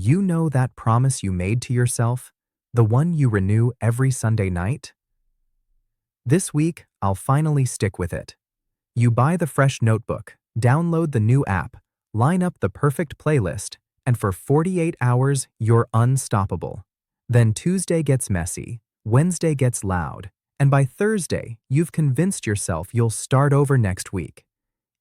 You know that promise you made to yourself? The one you renew every Sunday night? This week, I'll finally stick with it. You buy the fresh notebook, download the new app, line up the perfect playlist, and for 48 hours, you're unstoppable. Then Tuesday gets messy, Wednesday gets loud, and by Thursday, you've convinced yourself you'll start over next week.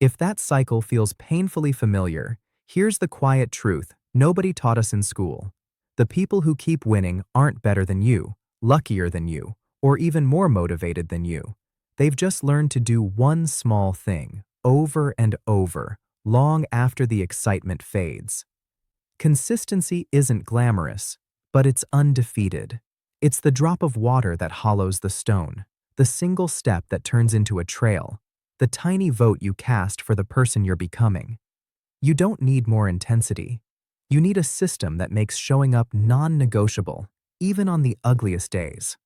If that cycle feels painfully familiar, here's the quiet truth nobody taught us in school. The people who keep winning aren't better than you, luckier than you, or even more motivated than you. They've just learned to do one small thing, over and over, long after the excitement fades. Consistency isn't glamorous, but it's undefeated. It's the drop of water that hollows the stone, the single step that turns into a trail, the tiny vote you cast for the person you're becoming. You don't need more intensity. You need a system that makes showing up non-negotiable, even on the ugliest days.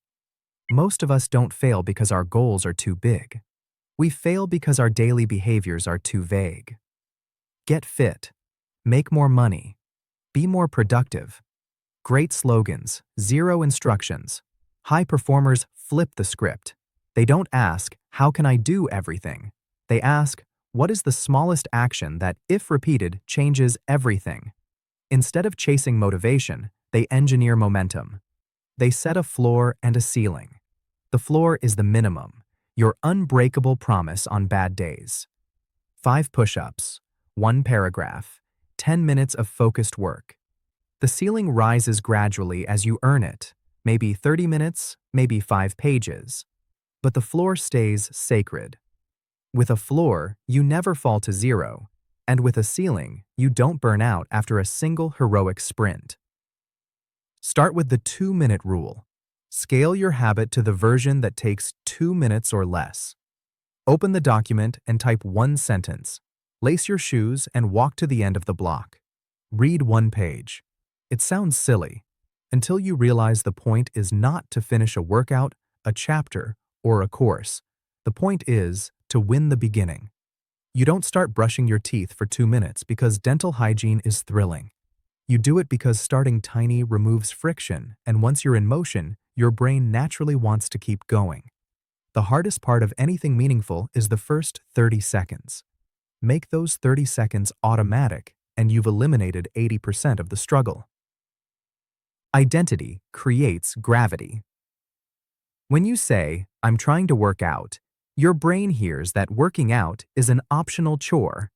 Most of us don't fail because our goals are too big. We fail because our daily behaviors are too vague. Get fit. Make more money. Be more productive. Great slogans, zero instructions. High performers flip the script. They don't ask, how can I do everything? They ask, what is the smallest action that, if repeated, changes everything? Instead of chasing motivation, they engineer momentum. They set a floor and a ceiling. The floor is the minimum, your unbreakable promise on bad days. 5 push-ups, 1 paragraph, 10 minutes of focused work. The ceiling rises gradually as you earn it, maybe 30 minutes, maybe 5 pages. But the floor stays sacred. With a floor, you never fall to zero, and with a ceiling, you don't burn out after a single heroic sprint. Start with the 2-minute rule. Scale your habit to the version that takes 2 minutes or less. Open the document and type 1 sentence. Lace your shoes and walk to the end of the block. Read 1 page. It sounds silly, until you realize the point is not to finish a workout, a chapter, or a course. The point is to win the beginning. You don't start brushing your teeth for 2 minutes because dental hygiene is thrilling. You do it because starting tiny removes friction, and once you're in motion, your brain naturally wants to keep going. The hardest part of anything meaningful is the first 30 seconds. Make those 30 seconds automatic, and you've eliminated 80% of the struggle. Identity creates gravity. When you say, I'm trying to work out, your brain hears that working out is an optional chore.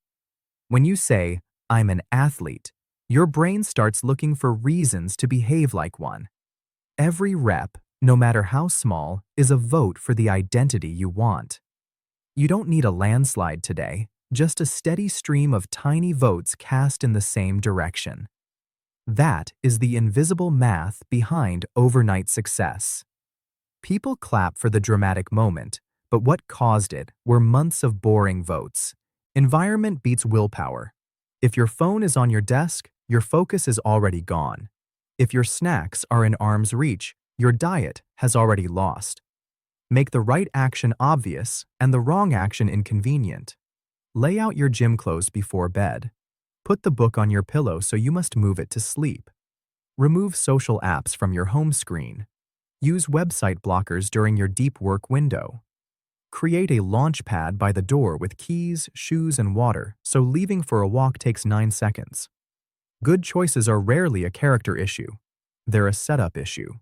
When you say, I'm an athlete, your brain starts looking for reasons to behave like one. Every rep, no matter how small, is a vote for the identity you want. You don't need a landslide today, just a steady stream of tiny votes cast in the same direction. That is the invisible math behind overnight success. People clap for the dramatic moment, but what caused it were months of boring votes. Environment beats willpower. If your phone is on your desk, your focus is already gone. If your snacks are in arm's reach, your diet has already lost. Make the right action obvious and the wrong action inconvenient. Lay out your gym clothes before bed. Put the book on your pillow so you must move it to sleep. Remove social apps from your home screen. Use website blockers during your deep work window. Create a launch pad by the door with keys, shoes, and water so leaving for a walk takes 9 seconds. Good choices are rarely a character issue. They're a setup issue.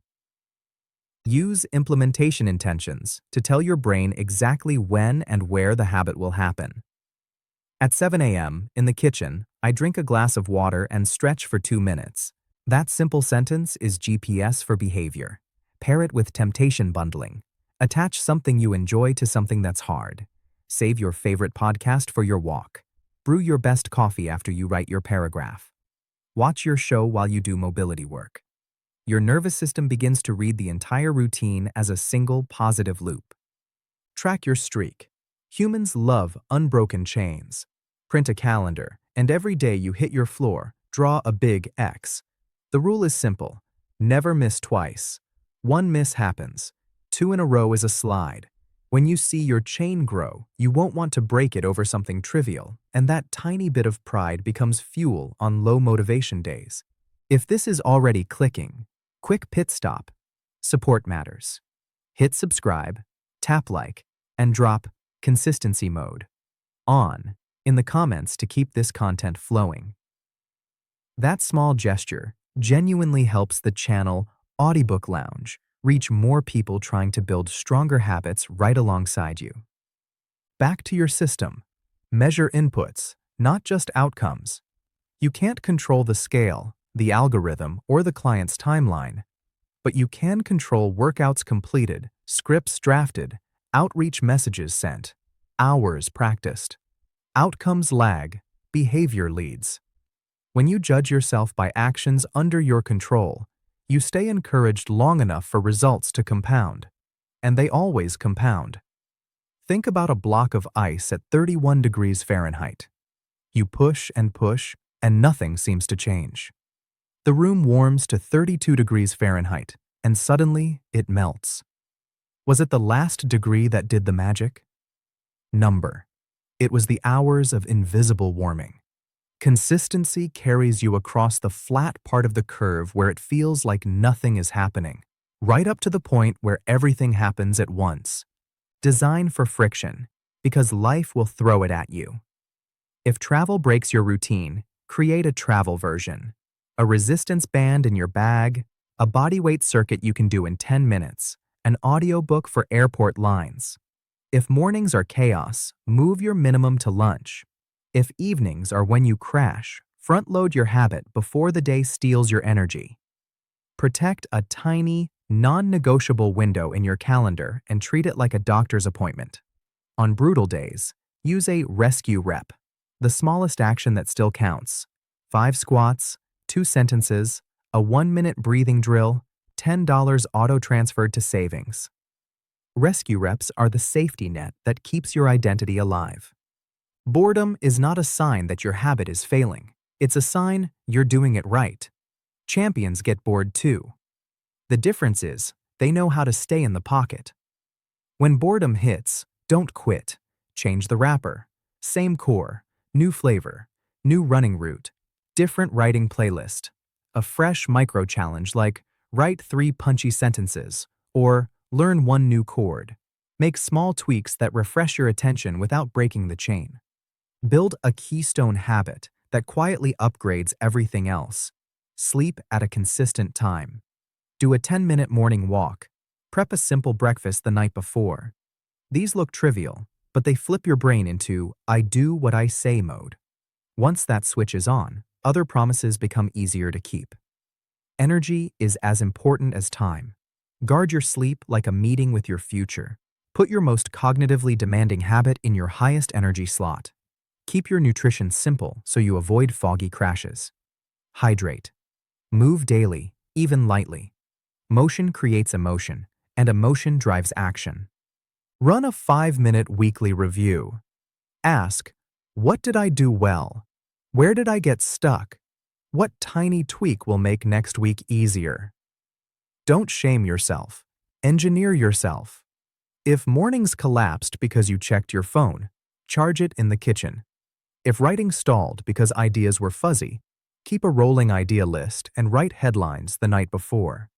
Use implementation intentions to tell your brain exactly when and where the habit will happen. At 7 a.m., in the kitchen, I drink a glass of water and stretch for 2 minutes. That simple sentence is GPS for behavior. Pair it with temptation bundling. Attach something you enjoy to something that's hard. Save your favorite podcast for your walk. Brew your best coffee after you write your paragraph. Watch your show while you do mobility work. Your nervous system begins to read the entire routine as a single positive loop. Track your streak. Humans love unbroken chains. Print a calendar, and every day you hit your floor, draw a big X. The rule is simple. Never miss twice. 1 miss happens. 2 in a row is a slide. When you see your chain grow, you won't want to break it over something trivial, and that tiny bit of pride becomes fuel on low motivation days. If this is already clicking, quick pit stop. Support matters. Hit subscribe, tap like, and drop consistency mode on in the comments to keep this content flowing. That small gesture genuinely helps the channel Audiobook Lounge reach more people trying to build stronger habits right alongside you. Back to your system. Measure inputs, not just outcomes. You can't control the scale, the algorithm, or the client's timeline, but you can control workouts completed, scripts drafted, outreach messages sent, hours practiced. Outcomes lag, behavior leads. When you judge yourself by actions under your control, you stay encouraged long enough for results to compound. And they always compound. Think about a block of ice at 31 degrees Fahrenheit. You push, and nothing seems to change. The room warms to 32 degrees Fahrenheit, and suddenly it melts. Was it the last degree that did the magic? Number. It was the hours of invisible warming. Consistency carries you across the flat part of the curve where it feels like nothing is happening, right up to the point where everything happens at once. Design for friction, because life will throw it at you. If travel breaks your routine, create a travel version. A resistance band in your bag, a bodyweight circuit you can do in 10 minutes, an audiobook for airport lines. If mornings are chaos, move your minimum to lunch. If evenings are when you crash, front-load your habit before the day steals your energy. Protect a tiny, non-negotiable window in your calendar and treat it like a doctor's appointment. On brutal days, use a rescue rep, the smallest action that still counts. 5 squats, 2 sentences, a 1-minute breathing drill, $10 auto-transferred to savings. Rescue reps are the safety net that keeps your identity alive. Boredom is not a sign that your habit is failing. It's a sign you're doing it right. Champions get bored too. The difference is, they know how to stay in the pocket. When boredom hits, don't quit. Change the wrapper. Same core, new flavor, new running route, different writing playlist. A fresh micro-challenge like write 3 punchy sentences or learn 1 new chord. Make small tweaks that refresh your attention without breaking the chain. Build a keystone habit that quietly upgrades everything else. Sleep at a consistent time. Do a 10-minute morning walk. Prep a simple breakfast the night before. These look trivial, but they flip your brain into I do what I say mode. Once that switch is on, other promises become easier to keep. Energy is as important as time. Guard your sleep like a meeting with your future. Put your most cognitively demanding habit in your highest energy slot. Keep your nutrition simple so you avoid foggy crashes. Hydrate. Move daily, even lightly. Motion creates emotion, and emotion drives action. Run a 5-minute weekly review. Ask, what did I do well? Where did I get stuck? What tiny tweak will make next week easier? Don't shame yourself. Engineer yourself. If mornings collapsed because you checked your phone, charge it in the kitchen. If writing stalled because ideas were fuzzy, keep a rolling idea list and write headlines the night before.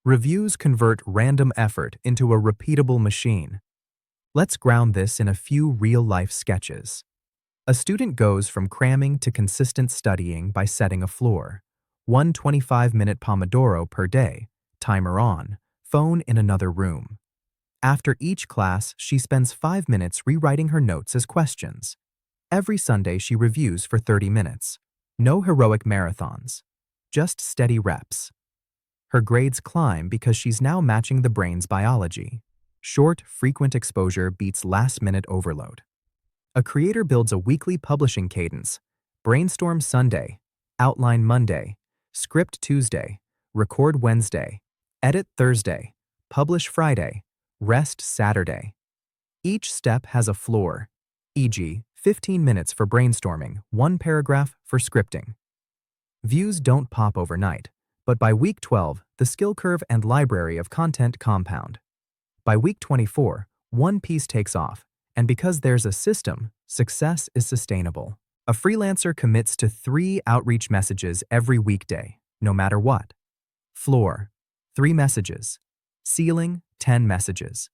Reviews convert random effort into a repeatable machine. Let's ground this in a few real-life sketches. A student goes from cramming to consistent studying by setting a floor. 1 25-minute Pomodoro per day, timer on, phone in another room. After each class, she spends 5 minutes rewriting her notes as questions. Every Sunday, she reviews for 30 minutes. No heroic marathons, just steady reps. Her grades climb because she's now matching the brain's biology. Short, frequent exposure beats last-minute overload. A creator builds a weekly publishing cadence. Brainstorm Sunday, outline Monday, script Tuesday, record Wednesday, edit Thursday, publish Friday, rest Saturday. Each step has a floor, e.g., 15 minutes for brainstorming, 1 paragraph for scripting. Views don't pop overnight, but by week 12, the skill curve and library of content compound. By week 24, one piece takes off, and because there's a system, success is sustainable. A freelancer commits to 3 outreach messages every weekday. no matter what. Floor, 3 messages. Ceiling, 10 messages.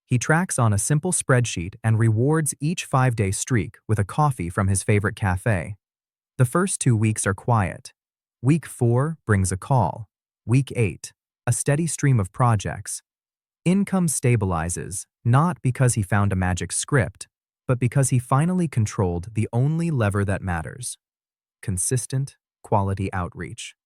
He tracks on a simple spreadsheet and rewards each 5-day streak with a coffee from his favorite cafe. The first 2 weeks are quiet. Week 4 brings a call. Week 8, a steady stream of projects. Income stabilizes, not because he found a magic script, but because he finally controlled the only lever that matters: consistent, quality outreach.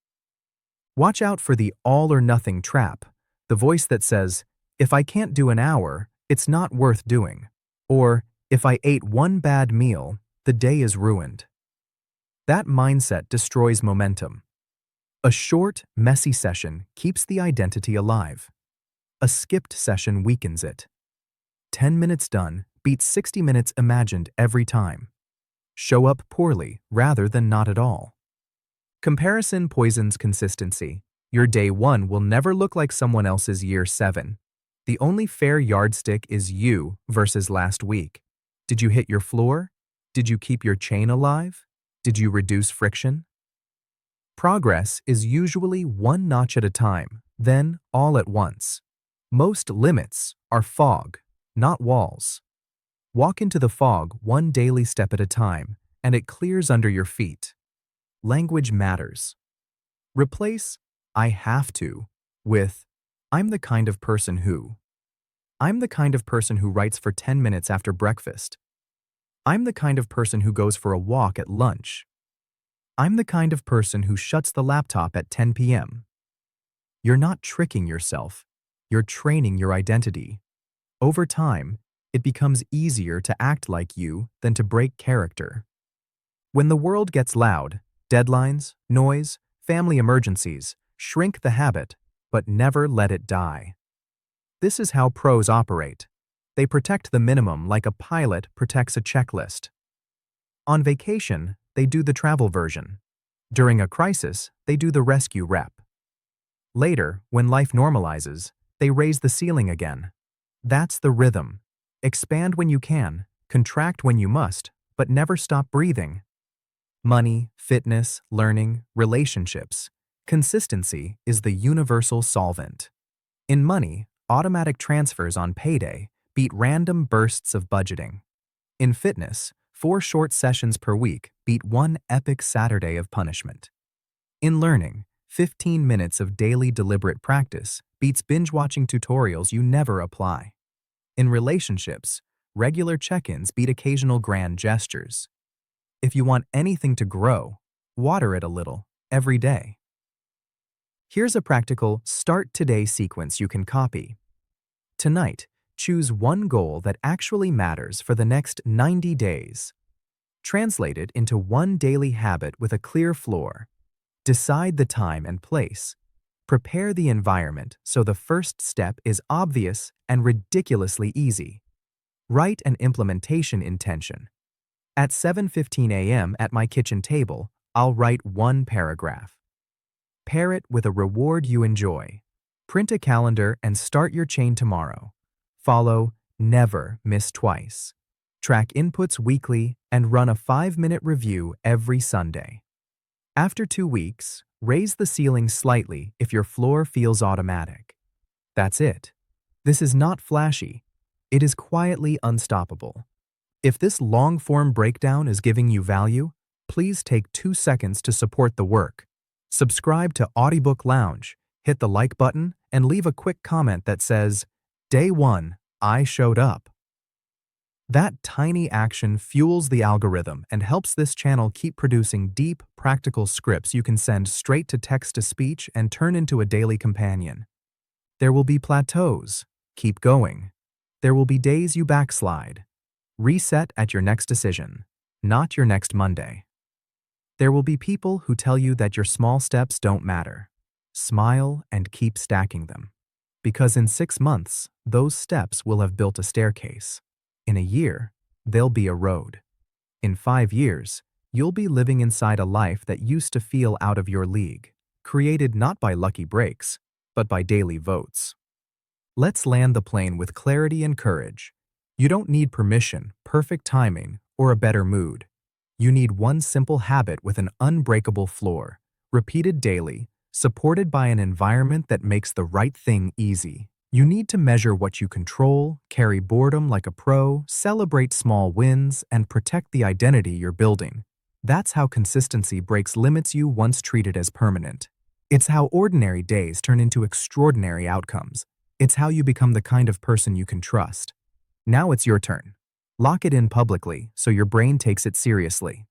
Watch out for the all or nothing trap, the voice that says, "If I can't do an hour, it's not worth doing," or "If I ate one bad meal, the day is ruined." That mindset destroys momentum. A short, messy session keeps the identity alive. A skipped session weakens it. 10 minutes done beats 60 minutes imagined every time. Show up poorly rather than not at all. Comparison poisons consistency. Your day 1 will never look like someone else's year 7. The only fair yardstick is you versus last week. Did you hit your floor? Did you keep your chain alive? Did you reduce friction? Progress is usually one notch at a time, then all at once. Most limits are fog, not walls. Walk into the fog one daily step at a time, and it clears under your feet. Language matters. Replace "I have to" with "I'm the kind of person who." I'm the kind of person who writes for 10 minutes after breakfast. I'm the kind of person who goes for a walk at lunch. I'm the kind of person who shuts the laptop at 10 p.m. You're not tricking yourself. You're training your identity. Over time, it becomes easier to act like you than to break character. When the world gets loud, deadlines, noise, family emergencies, shrink the habit, but never let it die. This is how pros operate. They protect the minimum like a pilot protects a checklist. On vacation, they do the travel version. During a crisis, they do the rescue rep. Later, when life normalizes, they raise the ceiling again. That's the rhythm. Expand when you can, contract when you must, but never stop breathing. Money, fitness, learning, relationships. Consistency is the universal solvent. In money, automatic transfers on payday beat random bursts of budgeting. In fitness, 4 short sessions per week beat one epic Saturday of punishment. In learning, 15 minutes of daily deliberate practice beats binge-watching tutorials you never apply. In relationships, regular check-ins beat occasional grand gestures. If you want anything to grow, water it a little, every day. Here's a practical Start Today sequence you can copy. Tonight, choose one goal that actually matters for the next 90 days. Translate it into one daily habit with a clear floor. Decide the time and place. Prepare the environment so the first step is obvious and ridiculously easy. Write an implementation intention. At 7:15 a.m. at my kitchen table, I'll write 1 paragraph. Pair it with a reward you enjoy. Print a calendar and start your chain tomorrow. Follow Never Miss Twice. Track inputs weekly and run a 5-minute review every Sunday. After 2 weeks, raise the ceiling slightly if your floor feels automatic. That's it. This is not flashy. It is quietly unstoppable. If this long-form breakdown is giving you value, please take 2 seconds to support the work. Subscribe to Audiobook Lounge, hit the like button, and leave a quick comment that says, "Day 1, I showed up." That tiny action fuels the algorithm and helps this channel keep producing deep, practical scripts you can send straight to text-to-speech and turn into a daily companion. There will be plateaus. Keep going. There will be days you backslide. Reset at your next decision, not your next Monday. There will be people who tell you that your small steps don't matter. Smile and keep stacking them. Because in 6 months, those steps will have built a staircase. In a year, they'll be a road. In 5 years, you'll be living inside a life that used to feel out of your league, created not by lucky breaks, but by daily votes. Let's land the plane with clarity and courage. You don't need permission, perfect timing, or a better mood. You need one simple habit with an unbreakable floor. repeated daily, supported by an environment that makes the right thing easy. You need to measure what you control, carry boredom like a pro, celebrate small wins, and protect the identity you're building. That's how consistency breaks limits you once treated as permanent. It's how ordinary days turn into extraordinary outcomes. It's how you become the kind of person you can trust. Now it's your turn. Lock it in publicly so your brain takes it seriously.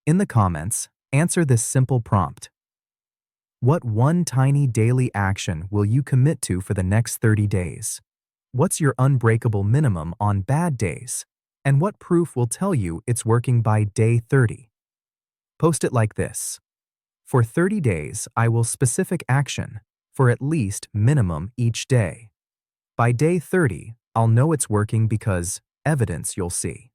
In the comments, answer this simple prompt. What one tiny daily action will you commit to for the next 30 days? What's your unbreakable minimum on bad days? And what proof will tell you it's working by day 30? Post it like this. For 30 days, I will specific action for at least minimum each day. By day 30, I'll know it's working because evidence you'll see.